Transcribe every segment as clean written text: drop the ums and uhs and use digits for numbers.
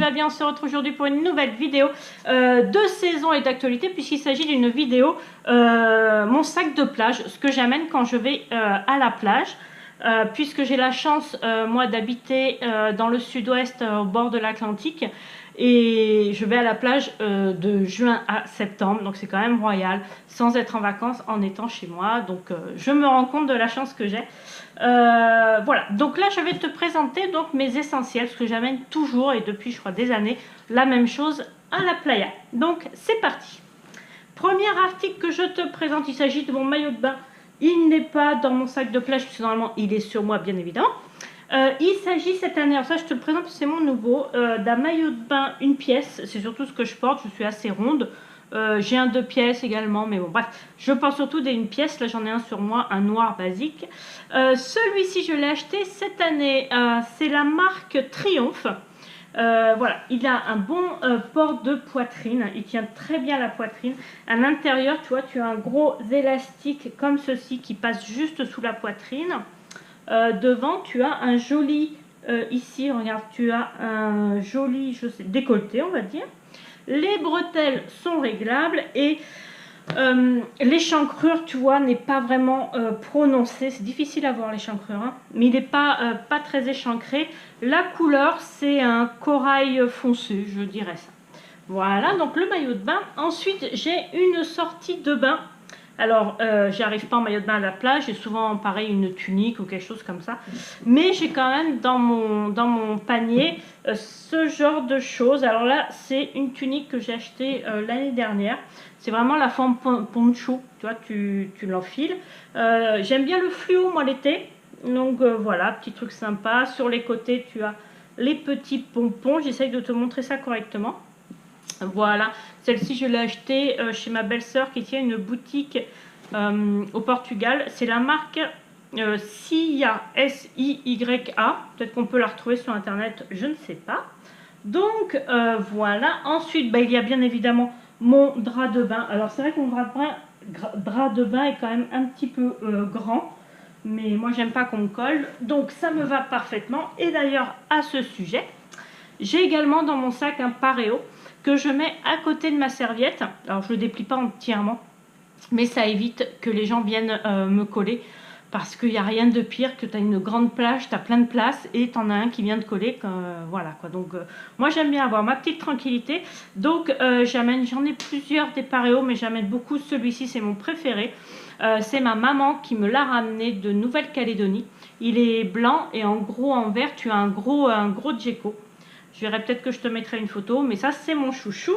va bien? On se retrouve aujourd'hui pour une nouvelle vidéo de saison et d'actualité, puisqu'il s'agit d'une vidéo mon sac de plage, ce que j'amène quand je vais à la plage. Puisque j'ai la chance, moi, d'habiter dans le sud-ouest, au bord de l'Atlantique, et je vais à la plage de juin à septembre, donc c'est quand même royal, sans être en vacances, en étant chez moi. Donc je me rends compte de la chance que j'ai. Voilà, donc là je vais te présenter donc mes essentiels, ce que j'amène toujours et depuis je crois des années, la même chose à la playa. Donc c'est parti. Premier article que je te présente, il s'agit de mon maillot de bain. Il n'est pas dans mon sac de plage, puisque normalement il est sur moi bien évidemment. Il s'agit cette année, alors ça je te le présente, c'est mon nouveau, d'un maillot de bain une pièce. C'est surtout ce que je porte, je suis assez ronde. J'ai un 2 pièces également, mais bon bref, je porte surtout des une pièce. Là j'en ai un sur moi, un noir basique. Celui-ci je l'ai acheté cette année, c'est la marque Triomphe. Voilà, il a un bon port de poitrine, il tient très bien la poitrine. À l'intérieur, tu vois, tu as un gros élastique comme ceci qui passe juste sous la poitrine. Devant, tu as un joli, ici, regarde, tu as un joli, je sais, décolleté, on va dire. Les bretelles sont réglables et l'échancrure, tu vois, n'est pas vraiment prononcée. C'est difficile à voir l'échancrure, hein, mais il n'est pas très échancré. La couleur, c'est un corail foncé, je dirais ça. Voilà, donc le maillot de bain. Ensuite, j'ai une sortie de bain. Alors, j'arrive pas en maillot de bain à la plage, j'ai souvent pareil une tunique ou quelque chose comme ça. Mais j'ai quand même dans mon panier ce genre de choses. Alors là, c'est une tunique que j'ai achetée l'année dernière. C'est vraiment la forme poncho, tu vois, tu l'enfiles. J'aime bien le fluo, moi, l'été. Donc voilà, petit truc sympa. Sur les côtés, tu as les petits pompons. J'essaye de te montrer ça correctement. Voilà, celle-ci je l'ai achetée chez ma belle-sœur qui tient une boutique au Portugal. C'est la marque Sia, S-I-Y-A. Peut-être qu'on peut la retrouver sur internet, je ne sais pas. Donc voilà, ensuite il y a bien évidemment mon drap de bain. Alors c'est vrai que mon drap de bain est quand même un petit peu grand, mais moi j'aime pas qu'on me colle, donc ça me va parfaitement. Et d'ailleurs à ce sujet, j'ai également dans mon sac un paréo que je mets à côté de ma serviette. Alors je ne le déplie pas entièrement, mais ça évite que les gens viennent me coller, parce qu'il n'y a rien de pire que tu as une grande plage, tu as plein de place et tu en as un qui vient te coller. Voilà quoi. Donc moi j'aime bien avoir ma petite tranquillité. Donc j'en ai plusieurs des paréos, mais j'amène beaucoup celui-ci, c'est mon préféré. C'est ma maman qui me l'a ramené de Nouvelle-Calédonie. Il est blanc et en gros en vert tu as un gros Djeco. Je verrai peut-être que je te mettrai une photo, mais ça c'est mon chouchou.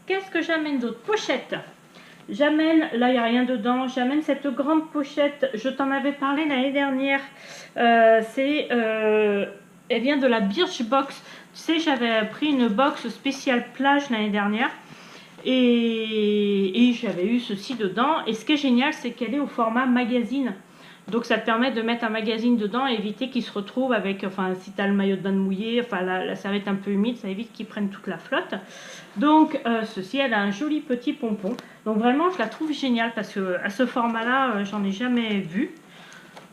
Qu'est-ce que j'amène d'autre? Pochette. J'amène, là il n'y a rien dedans, j'amène cette grande pochette, je t'en avais parlé l'année dernière. Elle vient de la Birchbox. Tu sais, j'avais pris une box spéciale plage l'année dernière. Et j'avais eu ceci dedans. Et ce qui est génial, c'est qu'elle est au format magazine. Donc ça te permet de mettre un magazine dedans et éviter qu'il se retrouve avec, enfin si tu as le maillot de bain mouillé, enfin la serviette un peu humide, ça évite qu'il prenne toute la flotte. Donc ceci, elle a un joli petit pompon. Donc vraiment je la trouve géniale parce que à ce format là, j'en ai jamais vu.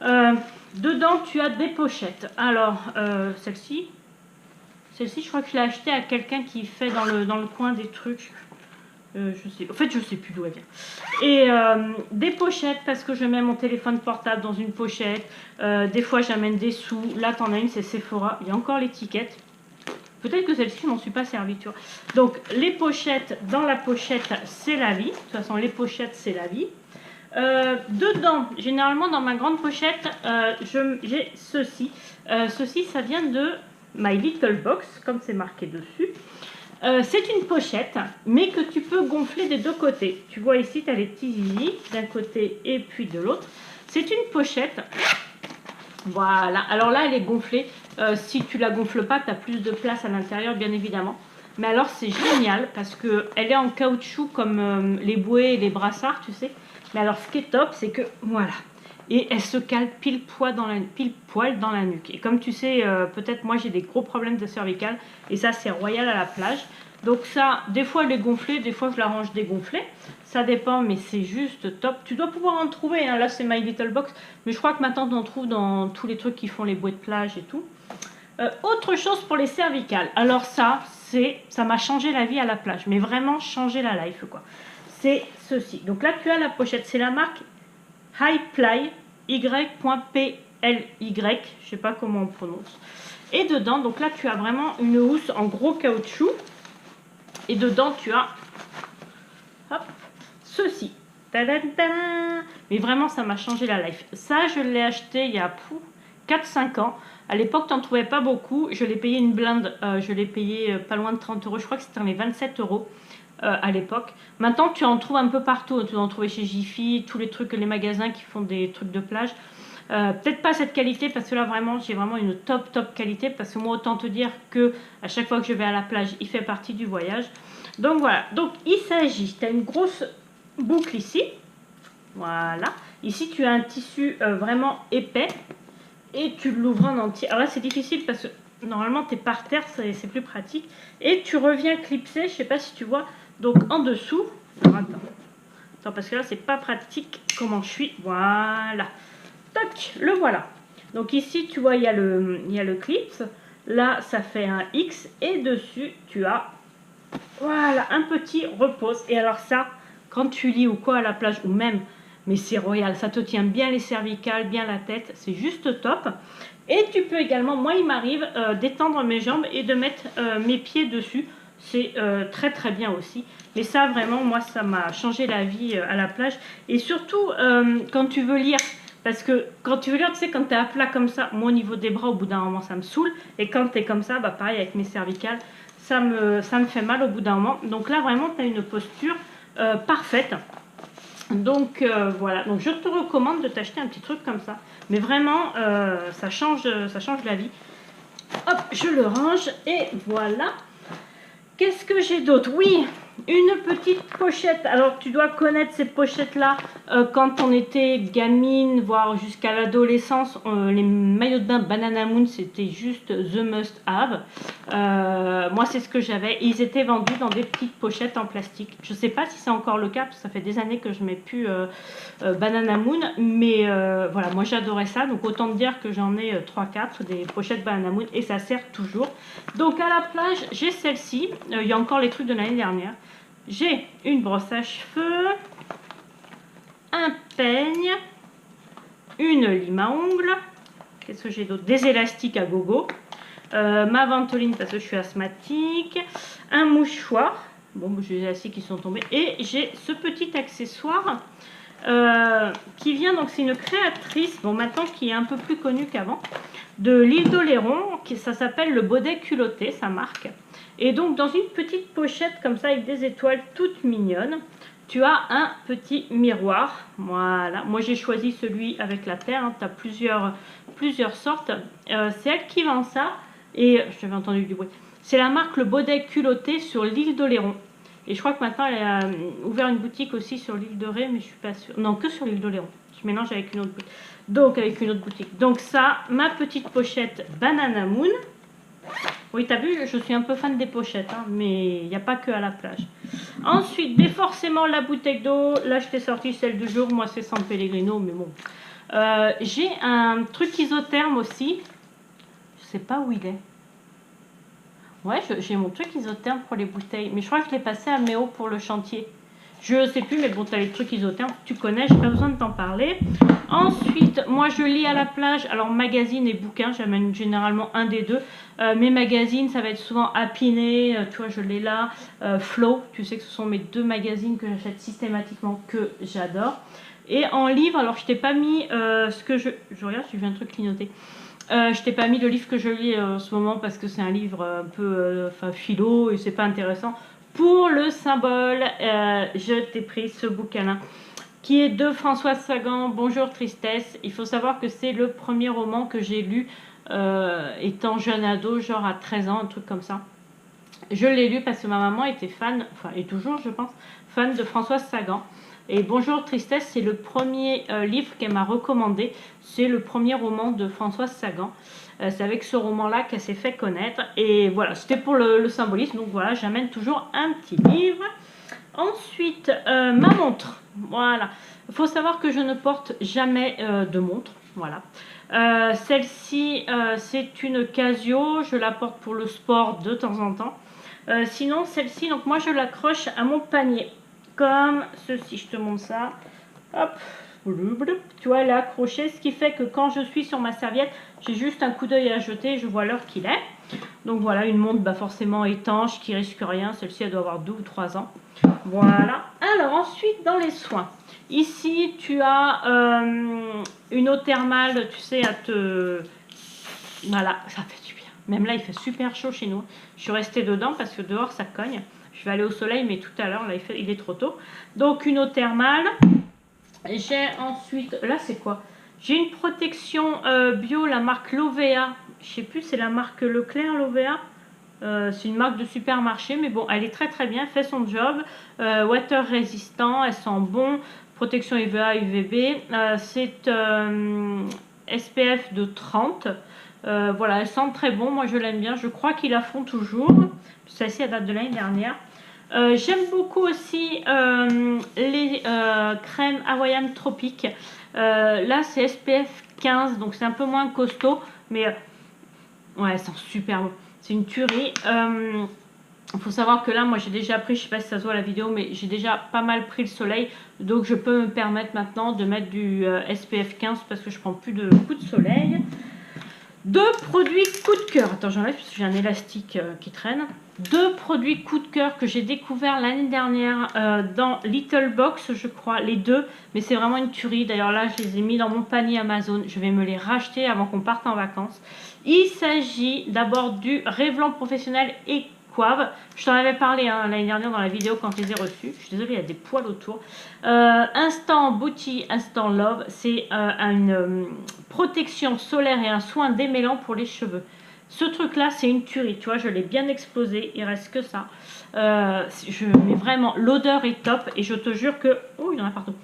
Dedans tu as des pochettes. Alors celle-ci je crois que je l'ai achetée à quelqu'un qui fait dans le coin des trucs. En fait je sais plus d'où elle vient. Et des pochettes parce que je mets mon téléphone portable dans une pochette. Des fois j'amène des sous. Là t'en as une, c'est Sephora, il y a encore l'étiquette. Peut-être que celle-ci je m'en suis pas servi, tu vois. Donc les pochettes, dans la pochette c'est la vie. De toute façon les pochettes c'est la vie. Dedans, généralement dans ma grande pochette, j'ai ceci. Ceci ça vient de My Little Box, comme c'est marqué dessus. C'est une pochette, mais que tu peux gonfler des deux côtés. Tu vois ici, tu as les petits zizi d'un côté et puis de l'autre. C'est une pochette. Voilà. Alors là, elle est gonflée. Si tu la gonfles pas, tu as plus de place à l'intérieur, bien évidemment. Mais alors, c'est génial parce qu'elle est en caoutchouc comme les bouées et les brassards, tu sais. Mais alors, ce qui est top, c'est que, voilà. Et elle se cale pile poil dans la nuque. Et comme tu sais, peut-être moi j'ai des gros problèmes de cervicale. Et ça c'est royal à la plage. Donc ça, des fois elle est gonflée, des fois je la range dégonflée. Ça dépend, mais c'est juste top. Tu dois pouvoir en trouver, hein. Là c'est My Little Box. Mais je crois que maintenant on en trouve dans tous les trucs qui font les bouées de plage et tout. Autre chose pour les cervicales. Alors ça m'a changé la vie à la plage. Mais vraiment changé la life, quoi. C'est ceci. Donc là, tu as la pochette. C'est la marque Highply, Y.ply. Je sais pas comment on prononce. Et dedans, donc là, tu as vraiment une housse en gros caoutchouc. Et dedans, tu as hop, ceci. Tadadada. Mais vraiment, ça m'a changé la life. Ça, je l'ai acheté il y a 4-5 ans. À l'époque, tu n'en trouvais pas beaucoup. Je l'ai payé une blinde. Je l'ai payé pas loin de 30 euros. Je crois que c'était dans les 27 euros à l'époque. Maintenant, tu en trouves un peu partout. Tu en trouves chez Jiffy, tous les trucs, les magasins qui font des trucs de plage. Peut-être pas cette qualité parce que là vraiment j'ai vraiment une top qualité, parce que moi autant te dire que à chaque fois que je vais à la plage il fait partie du voyage. Donc voilà, donc il s'agit, tu as une grosse boucle ici, voilà, ici tu as un tissu vraiment épais et tu l'ouvres en entier. Alors là c'est difficile parce que normalement tu es par terre, c'est plus pratique, et tu reviens clipser, je sais pas si tu vois, donc en dessous. Alors, attends parce que là c'est pas pratique comment je suis, voilà. Tac, le voilà. Donc ici, tu vois, il y a le clip. Là, ça fait un X. Et dessus, tu as, voilà, un petit repose. Et alors ça, quand tu lis ou quoi à la plage, ou même, mais c'est royal. Ça te tient bien les cervicales, bien la tête. C'est juste top. Et tu peux également, moi, il m'arrive d'étendre mes jambes et de mettre mes pieds dessus. C'est très bien aussi. Mais ça, vraiment, moi, ça m'a changé la vie à la plage. Et surtout, quand tu veux lire... Parce que quand tu veux lire, tu sais, quand tu es à plat comme ça, moi au niveau des bras, au bout d'un moment, ça me saoule. Et quand tu es comme ça, bah pareil avec mes cervicales, ça me fait mal au bout d'un moment. Donc là, vraiment, tu as une posture parfaite. Donc voilà, donc je te recommande de t'acheter un petit truc comme ça. Mais vraiment, ça change la vie. Hop, je le range et voilà. Qu'est-ce que j'ai d'autre? Oui, une petite pochette. Alors, tu dois connaître ces pochettes-là. Quand on était gamine, voire jusqu'à l'adolescence, les maillots de bain Banana Moon, c'était juste the must have. Moi, c'est ce que j'avais. Ils étaient vendus dans des petites pochettes en plastique. Je ne sais pas si c'est encore le cas, parce que ça fait des années que je ne mets plus Banana Moon. Mais voilà, moi, j'adorais ça. Donc, autant te dire que j'en ai 3-4, des pochettes Banana Moon. Et ça sert toujours. Donc, à la plage, j'ai celle-ci. Il y a encore les trucs de l'année dernière. J'ai une brosse à cheveux, un peigne, une lime à ongles. Qu'est-ce que j'ai d'autre? Des élastiques à gogo. Ma ventoline parce que je suis asthmatique. Un mouchoir. Bon, j'ai les élastiques qui sont tombés. Et j'ai ce petit accessoire qui vient, donc c'est une créatrice, bon maintenant qui est un peu plus connue qu'avant, de l'île d'Oléron. Ça s'appelle le Baudet culotté, sa marque. Et donc dans une petite pochette comme ça avec des étoiles toutes mignonnes, tu as un petit miroir. Voilà, moi j'ai choisi celui avec la terre, hein. Tu as plusieurs sortes. C'est elle qui vend ça. Et j'avais entendu du bruit. C'est la marque le Baudet culotté sur l'île d'Oléron. Et je crois que maintenant elle a ouvert une boutique aussi sur l'île de Ré, mais je suis pas sûre. Non, que sur l'île d'Oléron. Je mélange avec une autre boutique. Donc avec une autre boutique. Donc ça, ma petite pochette Banana Moon. Oui, t'as vu, je suis un peu fan des pochettes, hein, mais il n'y a pas que à la plage. Ensuite, forcément la bouteille d'eau. Là, je t'ai sorti celle du jour. Moi, c'est San Pellegrino, mais bon. J'ai un truc isotherme aussi. Je sais pas où il est. Ouais, j'ai mon truc isotherme pour les bouteilles. Mais je crois que je l'ai passé à Méo pour le chantier. Je sais plus, mais bon, tu as les trucs isothermes, tu connais, j'ai pas besoin de t'en parler. Ensuite, moi je lis à la plage, alors magazine et bouquin, j'amène généralement un des deux. Mes magazines, ça va être souvent Happiness, tu vois, je l'ai là. Flow, tu sais que ce sont mes deux magazines que j'achète systématiquement, que j'adore. Et en livre, alors je t'ai pas mis ce que je regarde, j'ai vu un truc clignoter. Je t'ai pas mis le livre que je lis en ce moment parce que c'est un livre un peu philo et c'est pas intéressant. Pour le symbole, je t'ai pris ce bouquin-là, qui est de Françoise Sagan, Bonjour Tristesse. Il faut savoir que c'est le premier roman que j'ai lu étant jeune ado, genre à 13 ans, un truc comme ça. Je l'ai lu parce que ma maman était fan, enfin, et toujours je pense, fan de Françoise Sagan. Et Bonjour Tristesse, c'est le premier livre qu'elle m'a recommandé. C'est le premier roman de Françoise Sagan. C'est avec ce roman-là qu'elle s'est fait connaître. Et voilà, c'était pour le symbolisme. Donc voilà, j'amène toujours un petit livre. Ensuite, ma montre. Voilà. Il faut savoir que je ne porte jamais de montre. Voilà. Celle-ci, c'est une Casio. Je la porte pour le sport de temps en temps. Sinon, celle-ci, donc moi, je l'accroche à mon panier. Comme ceci. Je te montre ça. Hop. Tu vois, elle est accrochée. Ce qui fait que quand je suis sur ma serviette, j'ai juste un coup d'œil à jeter et je vois l'heure qu'il est. Donc voilà, une montre forcément étanche qui risque rien. Celle-ci, elle doit avoir 2 ou 3 ans. Voilà. Alors ensuite, dans les soins. Ici, tu as une eau thermale, tu sais, à te... Voilà, ça fait du bien. Même là, il fait super chaud chez nous. Je suis restée dedans parce que dehors, ça cogne. Je vais aller au soleil, mais tout à l'heure, là, il est trop tôt. Donc, une eau thermale. J'ai ensuite... Là, c'est quoi? J'ai une protection bio, la marque Lovea. Je sais plus, c'est la marque Leclerc, Lovea. C'est une marque de supermarché, mais bon, elle est très très bien, elle fait son job. Water résistant, elle sent bon. Protection UVA, UVB. C'est SPF de 30. Voilà, elle sent très bon. Moi, je l'aime bien. Je crois qu'ils la font toujours. Celle-ci, elle date de l'année dernière. J'aime beaucoup aussi les crèmes Hawaiian Tropique. Là, c'est SPF 15, donc c'est un peu moins costaud. Mais ouais, elles sont super bon. C'est une tuerie. Il faut savoir que là, moi, j'ai déjà pris, je sais pas si ça se voit à la vidéo, mais j'ai déjà pas mal pris le soleil. Donc, je peux me permettre maintenant de mettre du SPF 15 parce que je prends plus de coups de soleil. Deux produits coup de cœur. Attends, j'enlève parce que j'ai un élastique qui traîne. Deux produits coup de cœur que j'ai découvert l'année dernière dans Little Box, je crois, les deux. Mais c'est vraiment une tuerie. D'ailleurs, là, je les ai mis dans mon panier Amazon. Je vais me les racheter avant qu'on parte en vacances. Il s'agit d'abord du Revlon Professionnel et je t'en avais parlé l'année dernière dans la vidéo quand je les ai reçus. Je suis désolée, il y a des poils autour. Instant Beauty, Instant Love, c'est une protection solaire et un soin démêlant pour les cheveux. Ce truc-là, c'est une tuerie. Tu vois, je l'ai bien explosé. Il reste que ça. Mais vraiment, l'odeur est top. Et je te jure que... Oh, il y en a partout.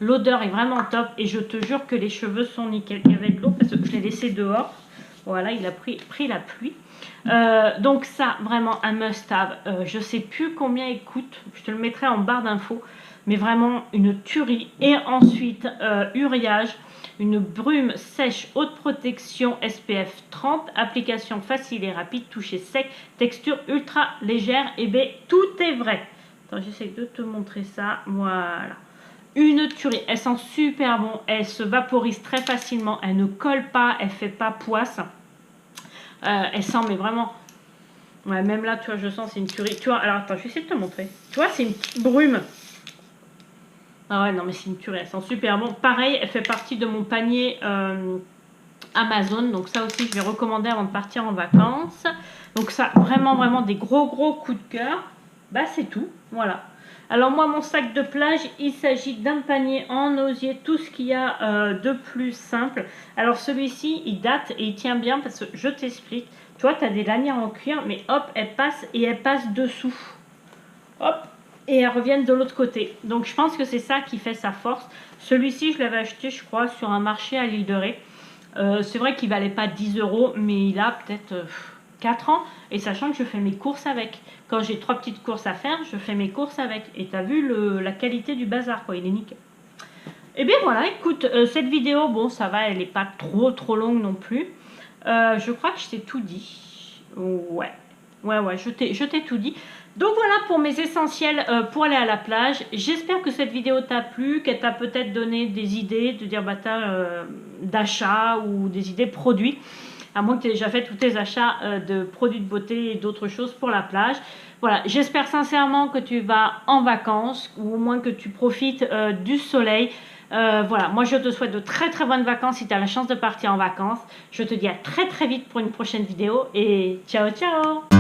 L'odeur est vraiment top. Et je te jure que les cheveux sont nickel. Il y avait de l'eau parce que je l'ai laissé dehors. Voilà, il a pris la pluie. Donc ça, vraiment un must-have. Je sais plus combien il coûte. Je te le mettrai en barre d'infos. Mais vraiment une tuerie. Et ensuite, uriage. Une brume sèche haute protection SPF 30. Application facile et rapide. Toucher sec. Texture ultra légère. Et bien, tout est vrai. Attends, j'essaie de te montrer ça. Voilà. Une tuerie. Elle sent super bon. Elle se vaporise très facilement. Elle ne colle pas. Elle fait pas poisse. Elle sent, mais vraiment... Ouais, même là, tu vois, je sens, c'est une tuerie. Tu vois, alors attends, je vais essayer de te montrer. Tu vois, c'est une petite brume. Ah ouais, non, mais c'est une tuerie. Elle sent super bon. Pareil, elle fait partie de mon panier Amazon. Donc ça aussi, je vais recommander avant de partir en vacances. Donc ça, vraiment, vraiment des gros coups de cœur. Bah, c'est tout. Voilà. Alors moi, mon sac de plage, il s'agit d'un panier en osier, tout ce qu'il y a de plus simple. Alors celui-ci, il date et il tient bien parce que je t'explique. Tu vois, tu as des lanières en cuir, mais hop, elles passent et elles passent dessous. Hop, et elles reviennent de l'autre côté. Donc je pense que c'est ça qui fait sa force. Celui-ci, je l'avais acheté, je crois, sur un marché à l'île de Ré. C'est vrai qu'il ne valait pas 10 €, mais il a peut-être... 4 ans, et sachant que je fais mes courses avec. Quand j'ai 3 petites courses à faire, je fais mes courses avec. Et tu as vu la qualité du bazar, quoi, il est nickel. Et bien voilà, écoute, cette vidéo, bon, ça va, elle n'est pas trop longue non plus. Je crois que je t'ai tout dit. Ouais, je t'ai tout dit. Donc voilà pour mes essentiels pour aller à la plage. J'espère que cette vidéo t'a plu, qu'elle t'a peut-être donné des idées, de dire d'achat ou des idées produits. À moins que tu aies déjà fait tous tes achats de produits de beauté et d'autres choses pour la plage. Voilà, j'espère sincèrement que tu vas en vacances ou au moins que tu profites du soleil. Voilà, moi je te souhaite de très bonnes vacances si tu as la chance de partir en vacances. Je te dis à très vite pour une prochaine vidéo et ciao ciao.